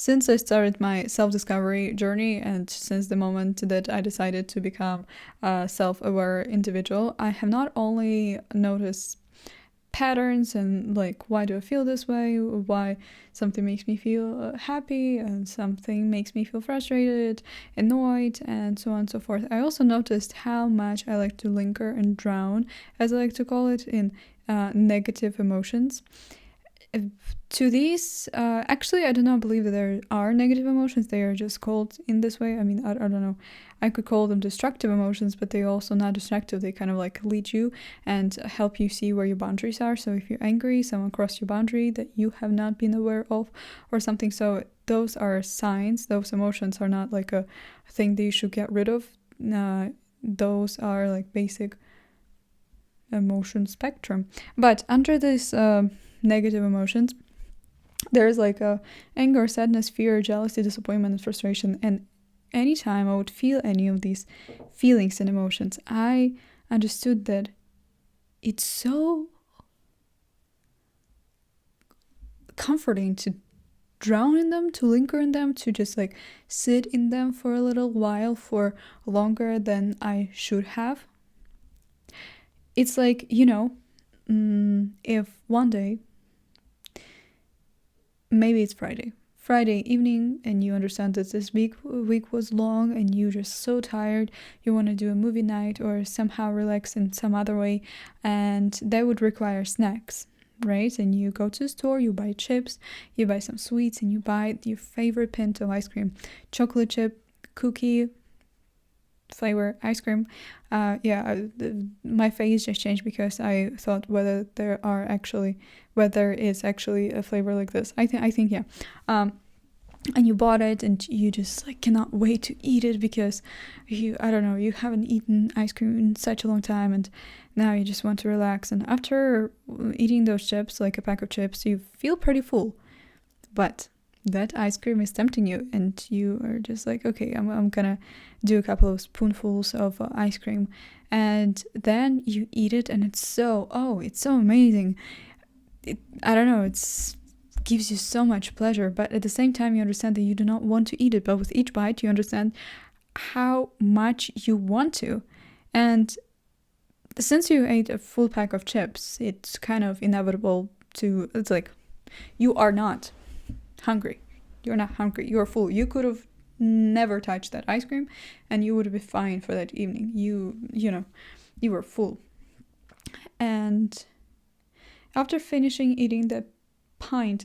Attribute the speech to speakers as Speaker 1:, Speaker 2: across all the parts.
Speaker 1: since I started my self-discovery journey and since the moment that I decided to become a self-aware individual, I have not only noticed patterns and like why do I feel this way, why something makes me feel happy and something makes me feel frustrated, annoyed, and so on and so forth. I also noticed how much I like to linger and drown, as I like to call it, in negative emotions. To these, actually, I do not believe that there are negative emotions. They are just called in this way. I mean, I don't know. I could call them destructive emotions, but they also not destructive. They kind of like lead you and help you see where your boundaries are. So if you're angry, someone crossed your boundary that you have not been aware of or something. So those are signs. Those emotions are not like a thing that you should get rid of. Those are like basic emotion spectrum. But under this negative emotions, there's like a anger, sadness, fear, jealousy, disappointment, and frustration. And anytime I would feel any of these feelings and emotions, I understood that it's so comforting to drown in them, to linger in them, to just like sit in them for a little while, for longer than I should have. It's like, if one day, maybe it's Friday evening, and you understand that this week was long and you're just so tired, you want to do a movie night or somehow relax in some other way, and that would require snacks, right? And you go to the store, you buy chips, you buy some sweets, and you buy your favorite pint of ice cream, chocolate chip, cookie flavor ice cream. My face just changed because I thought whether it's actually a flavor like this. I think yeah. And you bought it and you just like cannot wait to eat it because you haven't eaten ice cream in such a long time, and now you just want to relax. And after eating those chips, like a pack of chips, you feel pretty full, but that ice cream is tempting you and you are just like, okay, I'm gonna do a couple of spoonfuls of ice cream, and then you eat it and it's so amazing. I don't know, it's gives you so much pleasure, but at the same time you understand that you do not want to eat it, but with each bite you understand how much you want to. And since you ate a full pack of chips, it's kind of inevitable it's like you are not hungry. You're not hungry. You're full. You could have never touched that ice cream and you would be fine for that evening. You were full. And after finishing eating the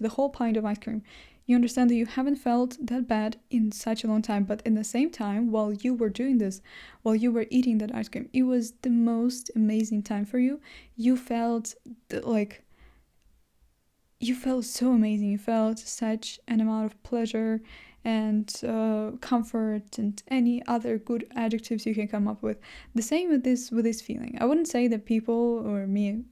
Speaker 1: whole pint of ice cream, you understand that you haven't felt that bad in such a long time. But in the same time, while you were doing this, while you were eating that ice cream, it was the most amazing time for you. You felt so amazing. You felt such an amount of pleasure and comfort and any other good adjectives you can come up with. The same with this feeling. I wouldn't say that people or me,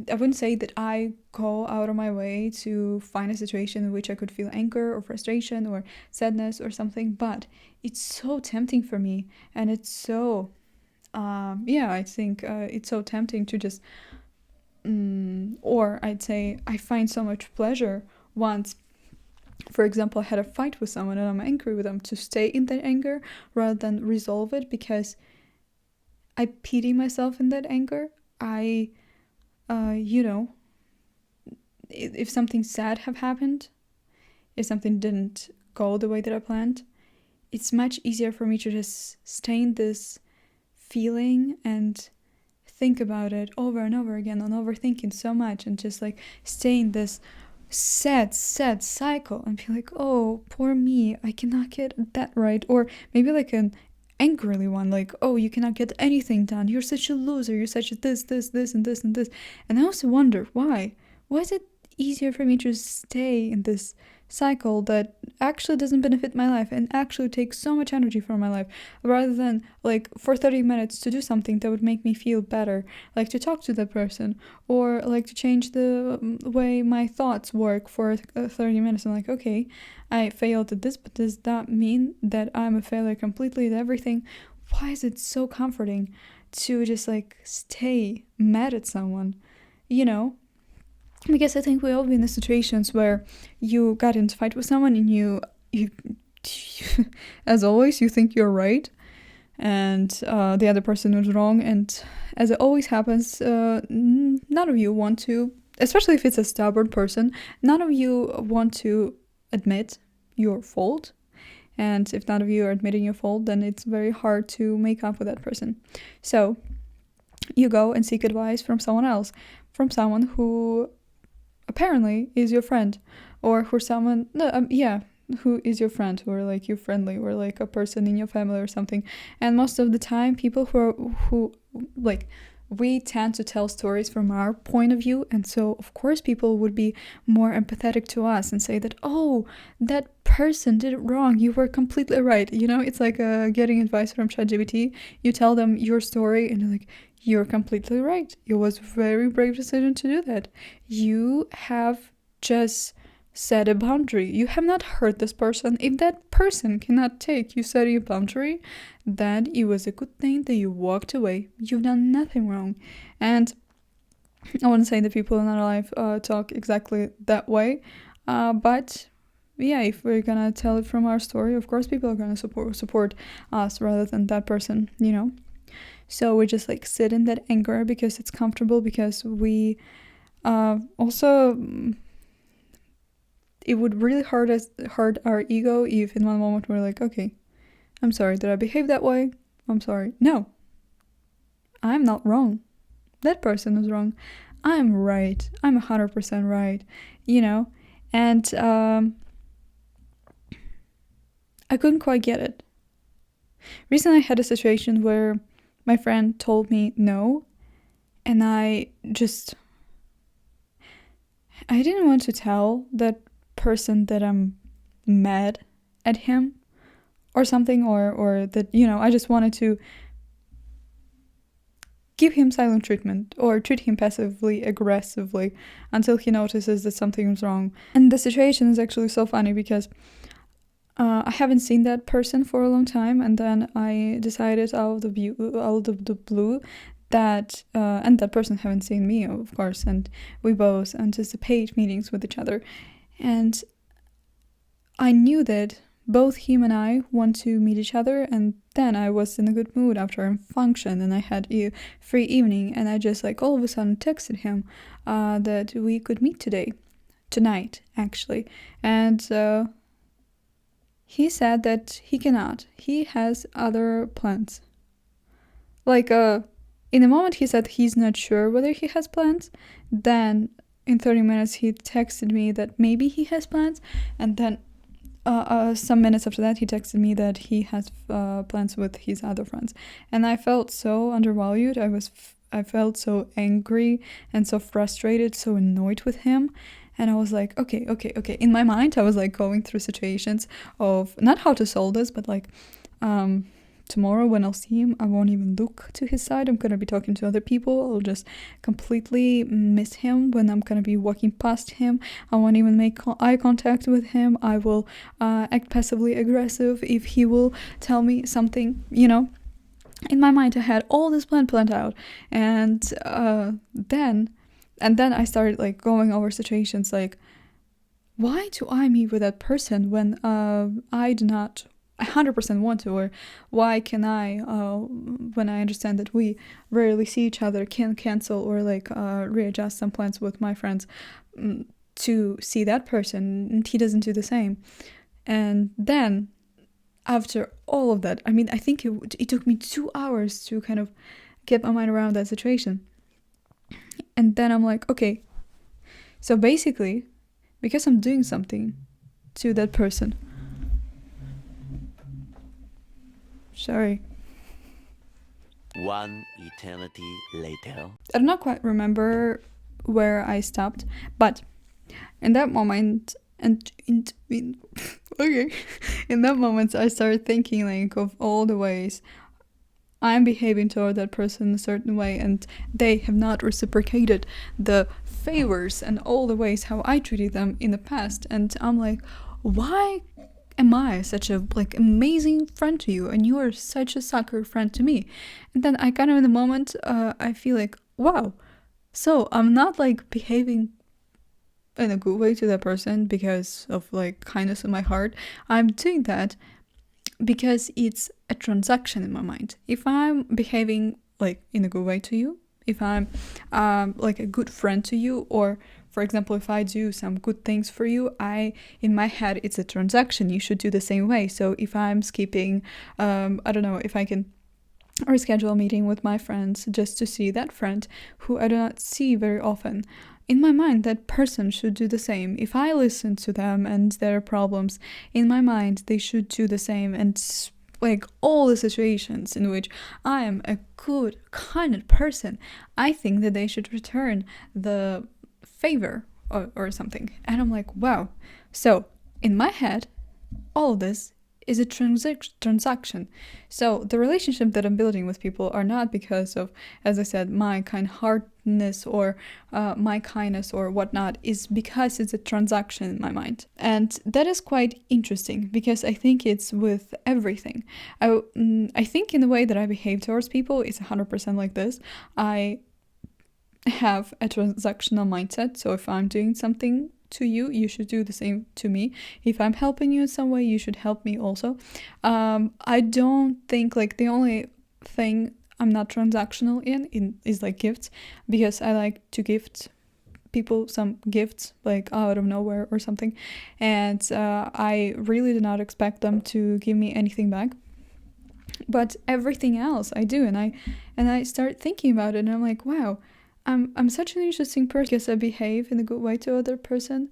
Speaker 1: I wouldn't say that I go out of my way to find a situation in which I could feel anger or frustration or sadness or something, but it's so tempting for me, and it's so, I think it's so tempting to just, or I'd say I find so much pleasure once, for example, I had a fight with someone and I'm angry with them, to stay in that anger rather than resolve it, because I pity myself in that anger. If something sad have happened, if something didn't go the way that I planned, it's much easier for me to just stay in this feeling and think about it over and over again and overthinking so much and just like stay in this sad cycle and be like, oh, poor me, I cannot get that right. Or maybe like an angrily one, like, oh, you cannot get anything done, you're such a loser, you're such a this and this and this. And I also wonder why is it easier for me to stay in this cycle that actually doesn't benefit my life and actually takes so much energy from my life, rather than like for 30 minutes to do something that would make me feel better, like to talk to the person, or like to change the way my thoughts work for 30 minutes. I'm like, okay, I failed at this, but does that mean that I'm a failure completely at everything? Why is it so comforting to just like stay mad at someone, you know? Because I think we all been in the situations where you got into a fight with someone and you as always, you think you're right and the other person was wrong. And as it always happens, none of you want to, especially if it's a stubborn person, none of you want to admit your fault. And if none of you are admitting your fault, then it's very hard to make up with that person. So you go and seek advice from someone else, from someone who apparently is your friend, or who someone, who is your friend, or like you're friendly, or like a person in your family or something. And most of the time, people who like, we tend to tell stories from our point of view, and so of course people would be more empathetic to us and say that, oh, that person did it wrong, you were completely right. You know, it's like getting advice from ChatGPT. You tell them your story and they're like, you're completely right, it was a very brave decision to do that. You have just set a boundary. You have not hurt this person. If that person cannot take you setting a boundary, then it was a good thing that you walked away. You've done nothing wrong. And I wouldn't say that people in our life talk exactly that way, but yeah, if we're gonna tell it from our story, of course people are gonna support us rather than that person, you know. So we just like sit in that anger because it's comfortable, because we also, it would really hurt our ego if in one moment we're like, okay, I'm sorry, did I behave that way? I'm sorry. No, I'm not wrong. That person is wrong. I'm right. I'm 100% right, you know? And I couldn't quite get it. Recently I had a situation where my friend told me no, and I didn't want to tell that person that I'm mad at him or something, or that, you know, I just wanted to give him silent treatment or treat him passively aggressively until he notices that something is wrong. And the situation is actually so funny because I haven't seen that person for a long time, and then I decided out of the blue that and that person haven't seen me, of course, and we both anticipate meetings with each other. And I knew that both him and I want to meet each other, and then I was in a good mood after a function and I had a free evening, and I just like all of a sudden texted him that we could meet tonight actually. And he said that he cannot. He has other plans. Like in a moment he said he's not sure whether he has plans. Then in 30 minutes he texted me that maybe he has plans, and then some minutes after that he texted me that he has plans with his other friends. And I felt so undervalued. I felt so angry and so frustrated, so annoyed with him. And I was like, okay. In my mind, I was like going through situations of not how to solve this, but like tomorrow when I'll see him, I won't even look to his side. I'm going to be talking to other people. I'll just completely miss him when I'm going to be walking past him. I won't even make eye contact with him. I will act passively aggressive if he will tell me something, you know. In my mind, I had all this planned out. And then I started like going over situations like, why do I meet with that person when I do not 100% want to? Or why can I, when I understand that we rarely see each other, can cancel or like readjust some plans with my friends to see that person, and he doesn't do the same. And then after all of that, I mean, I think it took me 2 hours to kind of get my mind around that situation. And then I'm like, okay, so basically, because I'm doing something to that person. Sorry.
Speaker 2: One eternity later.
Speaker 1: I do not quite remember where I stopped, but in that moment, okay, in that moment, I started thinking like of all the ways I'm behaving toward that person a certain way, and they have not reciprocated the favors and all the ways how I treated them in the past. And I'm like, why am I such a like amazing friend to you, and you are such a sucker friend to me? And then I kind of in the moment I feel like, wow, so I'm not like behaving in a good way to that person because of like kindness in my heart. I'm doing that because it's a transaction in my mind. If I'm behaving like in a good way to you, if I'm like a good friend to you, or for example, if I do some good things for you, in my head it's a transaction. You should do the same way. So if I'm skipping, I don't know, if I can or schedule a meeting with my friends just to see that friend who I do not see very often. In my mind, that person should do the same. If I listen to them and their problems, in my mind, they should do the same. And like all the situations in which I am a good, kind person, I think that they should return the favor or something. And I'm like, wow. So in my head, all of this is a transaction. So the relationship that I'm building with people are not because of, as I said, my kind-heartedness or my kindness or whatnot, is because it's a transaction in my mind. And that is quite interesting because I think it's with everything. I think in the way that I behave towards people is 100% like this. I have a transactional mindset. So if I'm doing something to you, you should do the same to me. If I'm helping you in some way, you should help me also. I don't think like the only thing I'm not transactional in is like gifts, because I like to gift people some gifts like out of nowhere or something, and I really do not expect them to give me anything back. But everything else I do, and I start thinking about it, and I'm like, wow, I'm such an interesting person because I behave in a good way to other person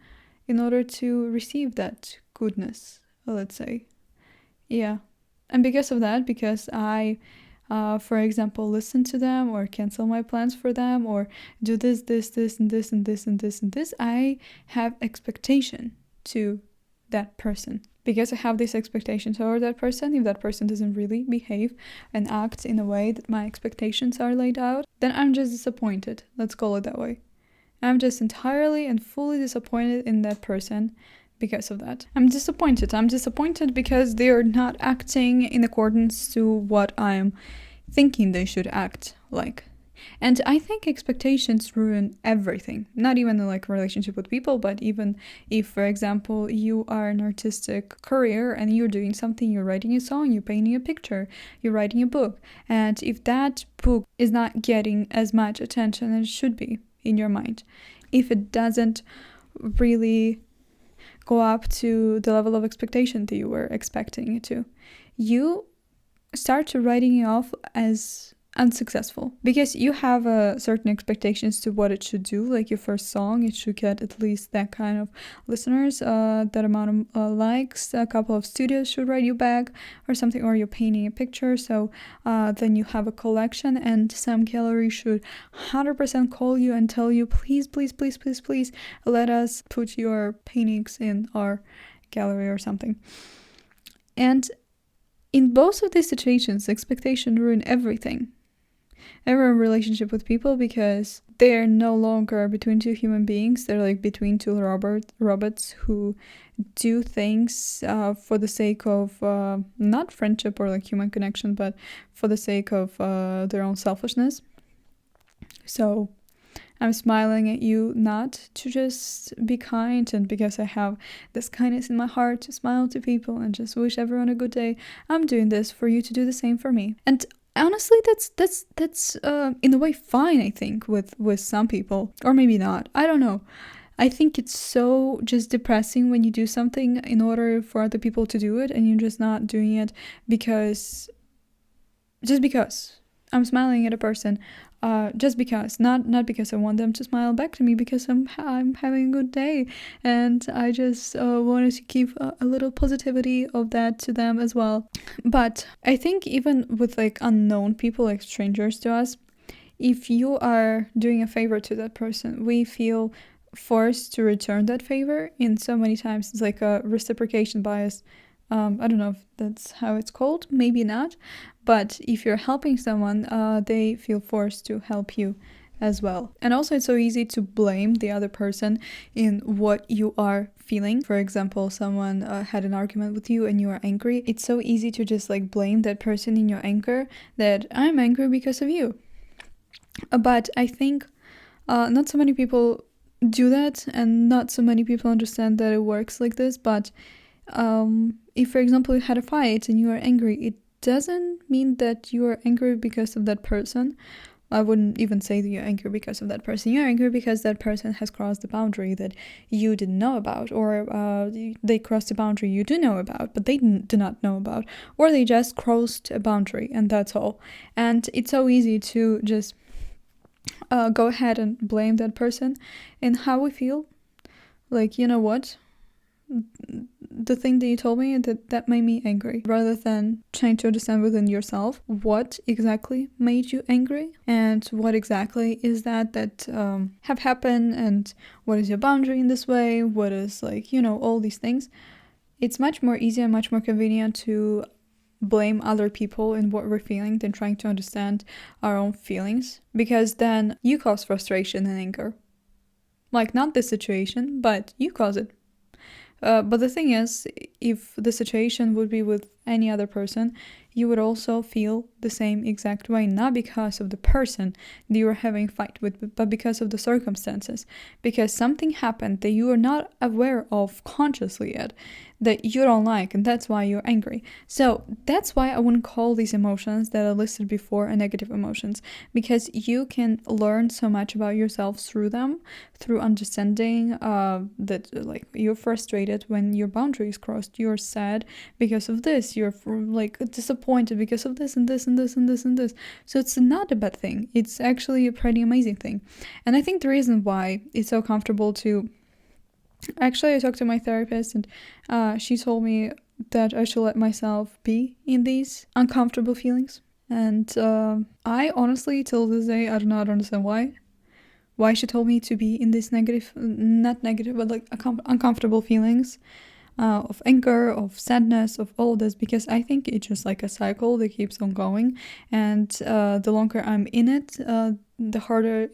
Speaker 1: in order to receive that goodness, let's say. Yeah. And because of that, because I, for example, listen to them or cancel my plans for them or do this, and this, and this, and this, and this, I have expectation to that person. Because I have this expectation toward that person, if that person doesn't really behave and act in a way that my expectations are laid out, then I'm just disappointed. Let's call it that way. I'm just entirely and fully disappointed in that person because of that. I'm disappointed. I'm disappointed because they are not acting in accordance to what I'm thinking they should act like. And I think expectations ruin everything. Not even in like a relationship with people, but even if, for example, you are an artistic career and you're doing something, you're writing a song, you're painting a picture, you're writing a book. And if that book is not getting as much attention as it should be in your mind, if it doesn't really go up to the level of expectation that you were expecting it to, you start to writing it off as unsuccessful because you have certain expectations to what it should do. Like your first song, it should get at least that kind of listeners, that amount of likes, a couple of studios should write you back or something, or you're painting a picture, so then you have a collection and some gallery should 100% call you and tell you, please let us put your paintings in our gallery or something. And in both of these situations, expectation ruin everything. Ever in a relationship with people, because they're no longer between two human beings. They're like between two robots who do things for the sake of not friendship or like human connection, but for the sake of their own selfishness. So I'm smiling at you not to just be kind and because I have this kindness in my heart to smile to people and just wish everyone a good day. I'm doing this for you to do the same for me. And honestly, that's in a way fine, I think, with some people, or maybe not. I don't know. I think it's so just depressing when you do something in order for other people to do it and you're just not doing it because I'm smiling at a person, just because, not because I want them to smile back to me, because I'm having a good day and I just wanted to give a little positivity of that to them as well. But I think even with like unknown people, like strangers to us, if you are doing a favor to that person, we feel forced to return that favor in so many times. It's like a reciprocation bias. I don't know if that's how it's called, maybe not, but if you're helping someone, they feel forced to help you as well. And also it's so easy to blame the other person in what you are feeling. For example, someone had an argument with you and you are angry. It's so easy to just like blame that person in your anger, that I'm angry because of you. But I think not so many people do that, and not so many people understand that it works like this. But if, for example, you had a fight and you are angry, it doesn't mean that you are angry because of that person. I wouldn't even say that you're angry because of that person. You're angry because that person has crossed the boundary that you didn't know about, or they crossed a boundary you do know about, but they do not know about, or they just crossed a boundary, and that's all. And it's so easy to just go ahead and blame that person and how we feel. Like, you know what? The thing that you told me, that made me angry, rather than trying to understand within yourself what exactly made you angry and what exactly is that have happened, and what is your boundary in this way, what is, like, all these things. It's much more easier, much more convenient to blame other people in what we're feeling than trying to understand our own feelings, because then you cause frustration and anger. Like, not the situation, but you cause it. But the thing is, if the situation would be with any other person, you would also feel the same exact way, not because of the person that you are having a fight with, but because of the circumstances. Because something happened that you are not aware of consciously yet, that you don't like, and that's why you're angry. So that's why I wouldn't call these emotions that I listed before negative emotions, because you can learn so much about yourself through them, through understanding that, like, you're frustrated when your boundary is crossed, you're sad because of this, you're like disappointed because of this and this and this and this and this. So it's not a bad thing, it's actually a pretty amazing thing. And I think the reason why it's so comfortable to, actually, I talked to my therapist, and she told me that I should let myself be in these uncomfortable feelings. And I honestly, till this day, I do not understand why she told me to be in these not negative, but like uncomfortable feelings of anger, of sadness, of all this, because I think it's just like a cycle that keeps on going. And the longer I'm in it, the harder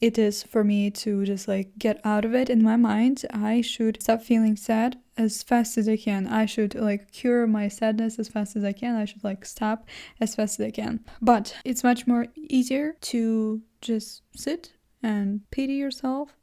Speaker 1: it is for me to just like get out of it. In my mind, I should stop feeling sad as fast as I can. I should like cure my sadness as fast as I can. I should like stop as fast as I can. But it's much more easier to just sit and pity yourself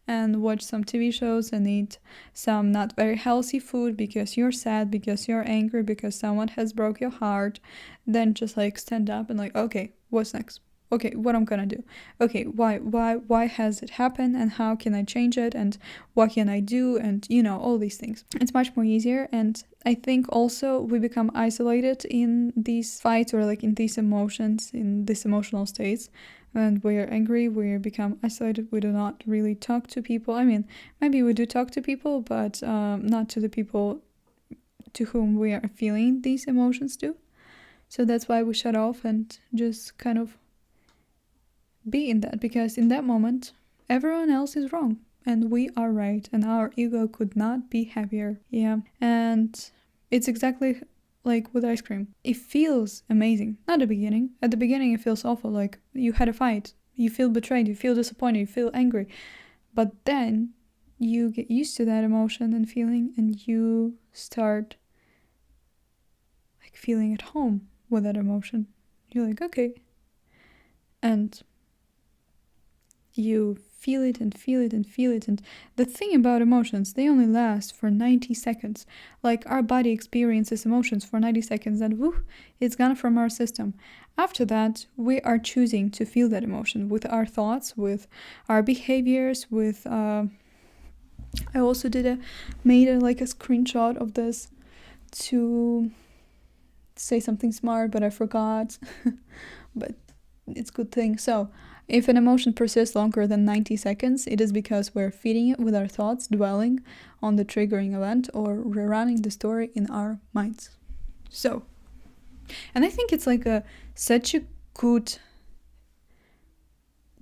Speaker 1: and watch some TV shows and eat some not very healthy food because you're sad, because you're angry, because someone has broke your heart. Then just like stand up and like, okay, what's next? Okay, what I'm gonna do? Okay, why has it happened, and how can I change it, and what can I do, and all these things. It's much more easier. And I think also we become isolated in these fights, or like in these emotions, in these emotional states. And we are angry, we become isolated, we do not really talk to people. I mean, maybe we do talk to people, but not to the people to whom we are feeling these emotions to. So that's why we shut off and just kind of be in that, because in that moment everyone else is wrong and we are right, and our ego could not be happier. Yeah. And it's exactly like with ice cream. It feels amazing. Not at the beginning. At the beginning it feels awful, like you had a fight, you feel betrayed, you feel disappointed, you feel angry. But then you get used to that emotion and feeling, and you start like feeling at home with that emotion. You're like, okay. And you feel it and feel it and feel it. And the thing about emotions, they only last for 90 seconds. Like, our body experiences emotions for 90 seconds and woo, it's gone from our system. After that, we are choosing to feel that emotion with our thoughts, with our behaviors, with I also made a screenshot of this to say something smart, but I forgot. But it's a good thing. So if an emotion persists longer than 90 seconds, it is because we're feeding it with our thoughts, dwelling on the triggering event, or rerunning the story in our minds. So, and I think it's like such a good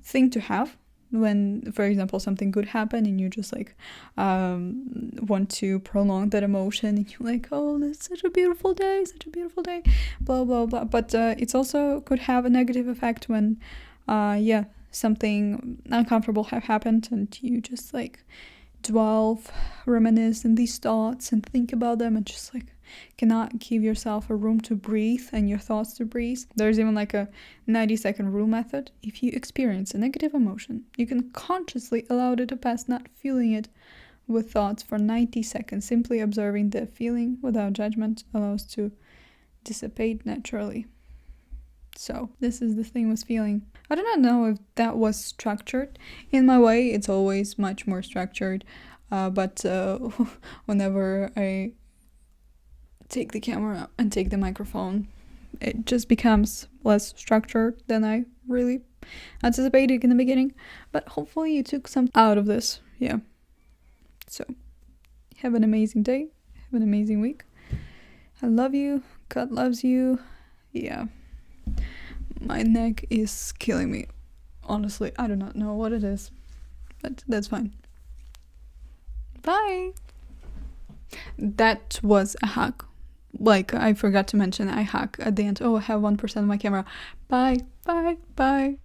Speaker 1: thing to have when, for example, something good happened and you just like want to prolong that emotion, and you're like, oh, it's such a beautiful day, blah blah blah. But it's also could have a negative effect when something uncomfortable have happened and you just like dwell, reminisce in these thoughts and think about them, and just like cannot give yourself a room to breathe and your thoughts to breathe. There's even like a 90-second rule method. If you experience a negative emotion, you can consciously allow it to pass, not feeling it with thoughts for 90 seconds. Simply observing the feeling without judgment allows to dissipate naturally. So this is the thing with feeling. I do not know if that was structured. In my way, it's always much more structured. But whenever I take the camera and take the microphone, it just becomes less structured than I really anticipated in the beginning. But hopefully you took some out of this. Yeah. So have an amazing day. Have an amazing week. I love you. God loves you. Yeah. My neck is killing me. Honestly, I do not know what it is. But that's fine. Bye. That was a hack. Like, I forgot to mention I hack at the end. Oh, I have 1% of my camera. Bye, bye, bye.